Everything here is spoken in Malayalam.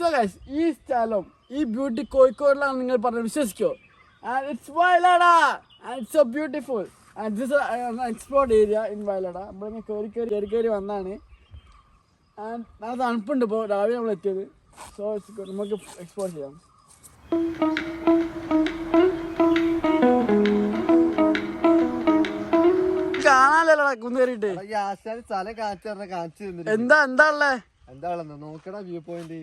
സോ ഗൈസ് ഈ സ്ഥലം ഈ ബ്യൂട്ടി കോഴിക്കോടിലാണ് നിങ്ങൾ പറഞ്ഞത് വിശ്വസിക്കോ and it's Vayalada and it's so beautiful and this explored area in Vayalada നമ്മളിങ്ങനെ കയറി വന്നാണ് ആൻഡ് നല്ല തണുപ്പുണ്ട് ഇപ്പോൾ രാവിലെ നമ്മൾ എത്തിയത് സോ നമുക്ക് എക്സ്പ്ലോർ ചെയ്യാം കാണാനല്ലടാ കുന്നേറിയിട്ട് എന്താ ഉള്ളേ നോക്കടാ വ്യൂ പോയിന്റ്